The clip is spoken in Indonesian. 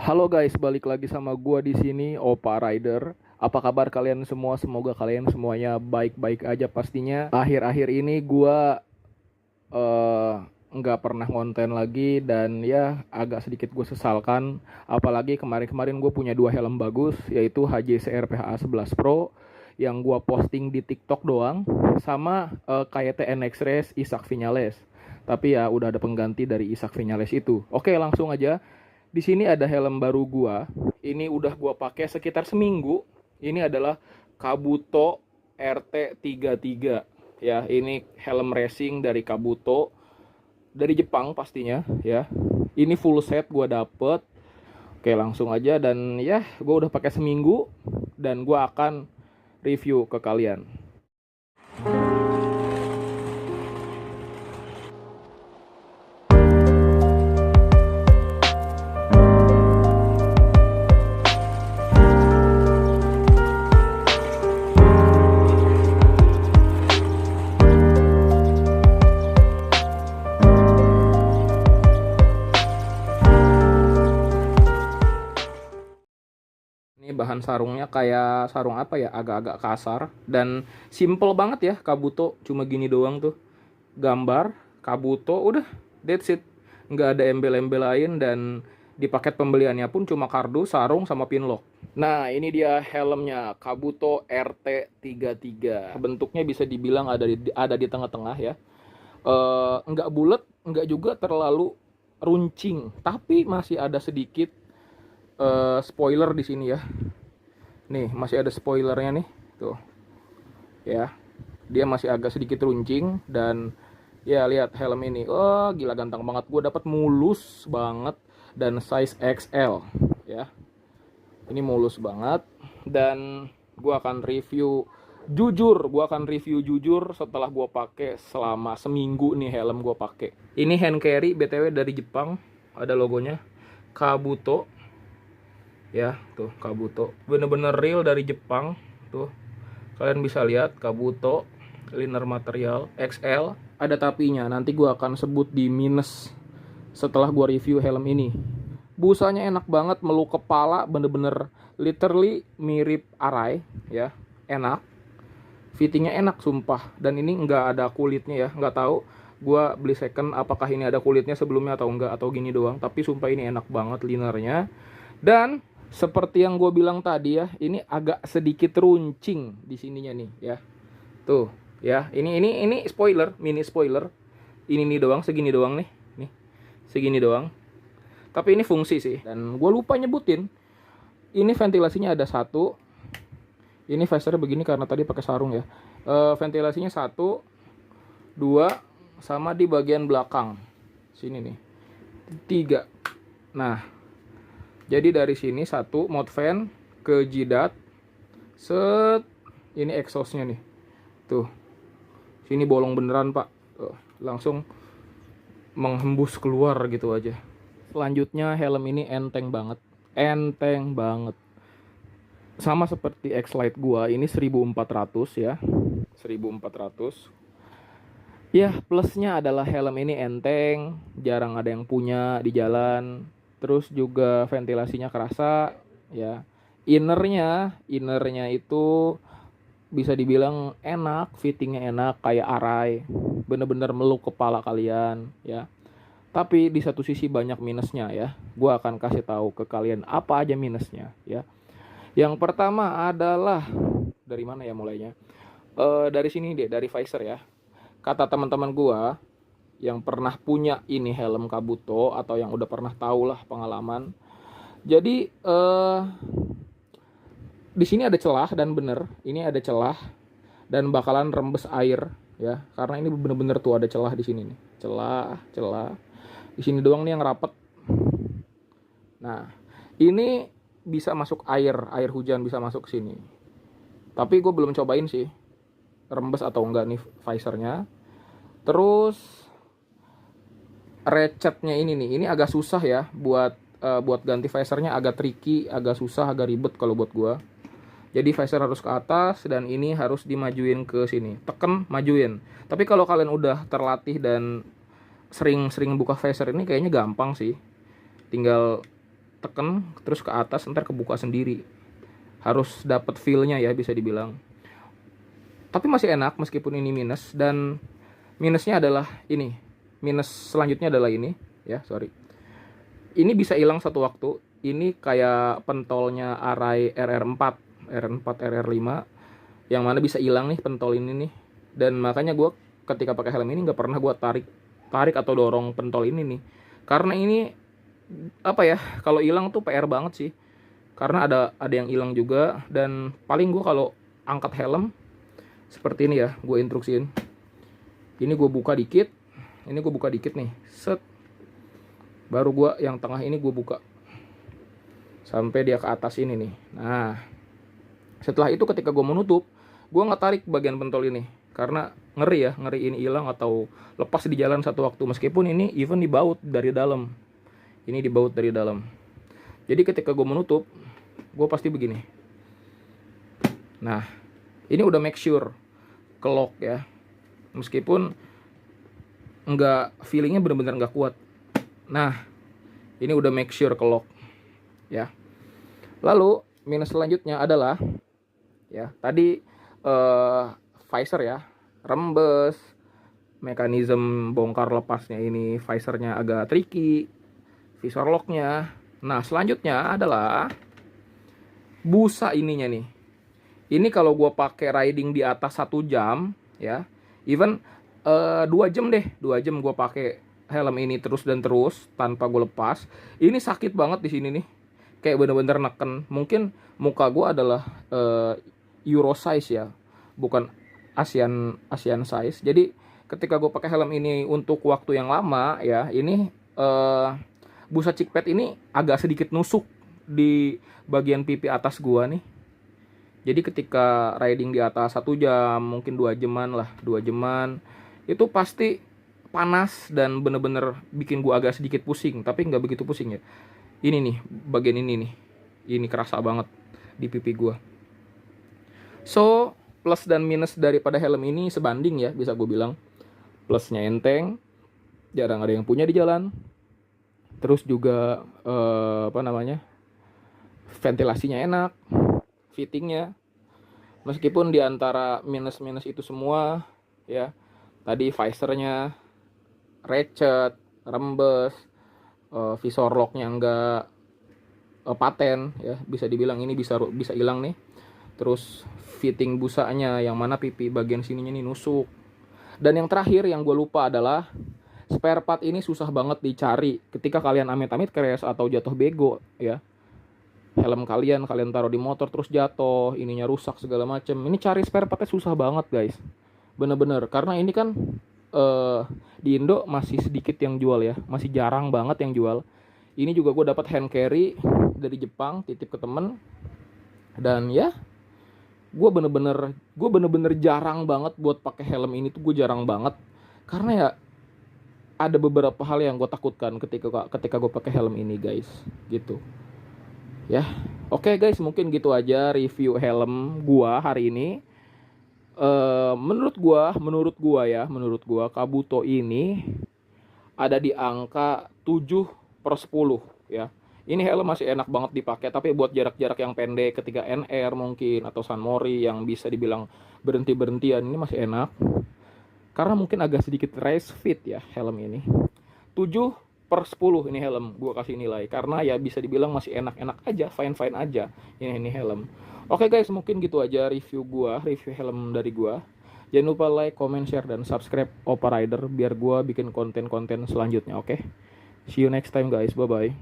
Halo guys, balik lagi sama gua di sini, Opa Rider. Apa kabar kalian semua? Semoga kalian semuanya baik-baik aja pastinya. Akhir-akhir ini gua eh, nggak pernah konten lagi dan ya agak sedikit gue sesalkan. Apalagi kemarin-kemarin gue punya dua helm bagus, yaitu HJCR PHA 11 Pro yang gua posting di TikTok doang, sama KYT NX Race Isaac Viñales. Tapi ya udah ada pengganti dari Isaac Viñales itu. Oke, langsung aja. Di sini ada helm baru gua. Ini udah gua pakai sekitar seminggu. Ini adalah Kabuto RT33 ya. Ini helm racing dari Kabuto, dari Jepang pastinya ya. Ini full set gua dapet. Oke, langsung aja. Dan ya gua udah pakai seminggu dan gua akan review ke kalian. Ini bahan sarungnya kayak sarung apa ya, agak-agak kasar dan simple banget ya. Kabuto cuma gini doang tuh, gambar Kabuto, udah, that's it. Nggak ada embel-embel lain dan di paket pembeliannya pun cuma kardus, sarung, sama pinlock. Nah, ini dia helmnya, Kabuto RT33. Bentuknya bisa dibilang ada di tengah-tengah ya. Nggak bulat, nggak juga terlalu runcing, tapi masih ada sedikit spoiler di sini ya. Nih, masih ada spoilernya nih. Tuh. Ya. Dia masih agak sedikit runcing dan ya lihat helm ini. Oh, gila ganteng banget. Gue dapat mulus banget dan size XL ya. Ini mulus banget dan gue akan review jujur setelah gue pakai selama seminggu nih helm gue pakai. Ini hand carry BTW dari Jepang, ada logonya Kabuto. Ya, tuh Kabuto. Bener-bener real dari Jepang. Tuh. Kalian bisa lihat Kabuto liner material XL. Ada tapinya. Nanti gua akan sebut di minus setelah gua review helm ini. Busanya enak banget, meluk kepala, bener-bener literally mirip Arai ya. Enak. Fittingnya enak sumpah. Dan ini nggak ada kulitnya ya. Nggak tahu gua beli second apakah ini ada kulitnya sebelumnya atau enggak, atau gini doang. Tapi sumpah ini enak banget linernya. Dan seperti yang gue bilang tadi ya, ini agak sedikit runcing di sininya nih ya. Tuh, ya. Ini spoiler, mini spoiler. Ini nih doang, segini doang nih. Nih. Segini doang. Tapi ini fungsi sih. Dan gue lupa nyebutin. Ini ventilasinya ada satu. Ini visornya begini karena tadi pakai sarung ya. Ventilasinya satu, dua, sama di bagian belakang. Sini nih. Tiga. Nah, jadi dari sini satu mount fan ke jidat, set, ini exhaustnya nih, tuh, sini bolong beneran pak, tuh, langsung menghembus keluar gitu aja. Selanjutnya helm ini enteng banget, sama seperti X-Lite gua, ini 1400 ya, 1400. Ya, plusnya adalah helm ini enteng, jarang ada yang punya di jalan. Terus juga ventilasinya kerasa ya. Innernya itu bisa dibilang enak, fittingnya enak kayak Arai. Bener-bener meluk kepala kalian ya. Tapi di satu sisi banyak minusnya ya. Gua akan kasih tahu ke kalian apa aja minusnya ya. Yang pertama adalah, dari mana ya mulainya? Dari sini deh, dari visor ya. Kata teman-teman gua yang pernah punya ini helm Kabuto atau yang udah pernah tahu lah pengalaman. Jadi di sini ada celah, dan bener ini ada celah dan bakalan rembes air ya, karena ini bener-bener tuh ada celah di sini nih, celah di sini doang nih yang rapet. Nah, ini bisa masuk air hujan bisa masuk ke sini. Tapi gue belum cobain sih rembes atau enggak nih visornya. Terus ratchetnya ini agak susah ya buat ganti visornya, agak tricky, agak susah, agak ribet kalau buat gua. Jadi visor harus ke atas dan ini harus dimajuin ke sini, tekan majuin. Tapi kalau kalian udah terlatih dan sering buka visor ini, kayaknya gampang sih, tinggal teken terus ke atas, ntar kebuka sendiri. Harus dapat feel-nya ya, bisa dibilang. Tapi masih enak meskipun ini minus. Dan minusnya adalah ini. Minus selanjutnya adalah ini ya, sorry. Ini bisa hilang satu waktu. Ini kayak pentolnya Arai RR4 RR5 yang mana bisa hilang nih pentol ini nih. Dan makanya gue ketika pakai helm ini nggak pernah gue tarik atau dorong pentol ini nih, karena ini apa ya, kalau hilang tuh PR banget sih, karena ada yang hilang juga. Dan paling gue kalau angkat helm seperti ini ya, gue instruksiin. Ini gue buka dikit, nih, set, baru gue yang tengah ini gue buka sampai dia ke atas ini nih. Nah, setelah itu ketika gue menutup, gue nggak tarik bagian pentol ini karena ngeri ini hilang atau lepas di jalan satu waktu. Meskipun ini even dibaut dari dalam, jadi ketika gue menutup, gue pasti begini. Nah, ini udah make sure ke lock ya, meskipun nggak, feelingnya bener-bener nggak kuat. Nah, ini udah make sure ke lock ya. Lalu minus selanjutnya adalah ya tadi visor ya, rembes, mekanisme bongkar lepasnya ini visornya agak tricky, visor locknya. Nah, selanjutnya adalah busa ininya nih. Ini kalau gue pakai riding di atas 1 jam ya, even 2 jam deh, 2 jam gue pakai helm ini terus tanpa gue lepas, ini sakit banget di sini nih, kayak bener-bener neken. Mungkin muka gue adalah Euro size ya, bukan Asian size. Jadi ketika gue pakai helm ini untuk waktu yang lama ya, ini busa cheek pad ini agak sedikit nusuk di bagian pipi atas gua nih. Jadi ketika riding di atas 1 jam, mungkin 2 jaman lah, 2 jaman, itu pasti panas dan bener-bener bikin gua agak sedikit pusing. Tapi nggak begitu pusing ya. Ini nih, bagian ini nih, ini kerasa banget di pipi gua. So, plus dan minus daripada helm ini sebanding ya, bisa gue bilang. Plusnya enteng, jarang ada yang punya di jalan. Terus juga ventilasinya enak, fittingnya. Meskipun di antara minus-minus itu semua ya, tadi visornya recet, rembes, visor locknya enggak paten ya, bisa dibilang ini bisa hilang nih. Terus fitting busanya yang mana pipi bagian sininya nih nusuk. Dan yang terakhir yang gue lupa adalah spare part ini susah banget dicari ketika kalian amit-amit crash atau jatuh bego ya. Helm kalian taruh di motor terus jatuh, ininya rusak segala macem. Ini cari spare partnya susah banget guys, bener-bener. Karena ini kan di Indo masih sedikit yang jual ya, masih jarang banget yang jual. Ini juga gue dapat hand carry dari Jepang, titip ke temen. Dan ya, gue bener-bener jarang banget buat pakai helm ini tuh, gue jarang banget. Karena ya ada beberapa hal yang gue takutkan ketika gue pakai helm ini guys, gitu. Ya, oke guys, mungkin gitu aja review helm gua hari ini. Menurut gua Kabuto ini ada di angka 7/10 ya. Ini helm masih enak banget dipakai, tapi buat jarak-jarak yang pendek ketika NR mungkin atau Sunmori yang bisa dibilang berhenti-berhentian, ini masih enak. Karena mungkin agak sedikit race fit ya helm ini. 7/10 ini helm gue kasih nilai, karena ya bisa dibilang masih enak-enak aja, fine-fine aja ini helm. Oke guys, mungkin gitu aja review helm dari gue. Jangan lupa like, comment, share, dan subscribe Oppa Rider biar gue bikin konten-konten selanjutnya. Oke, see you next time guys, bye bye.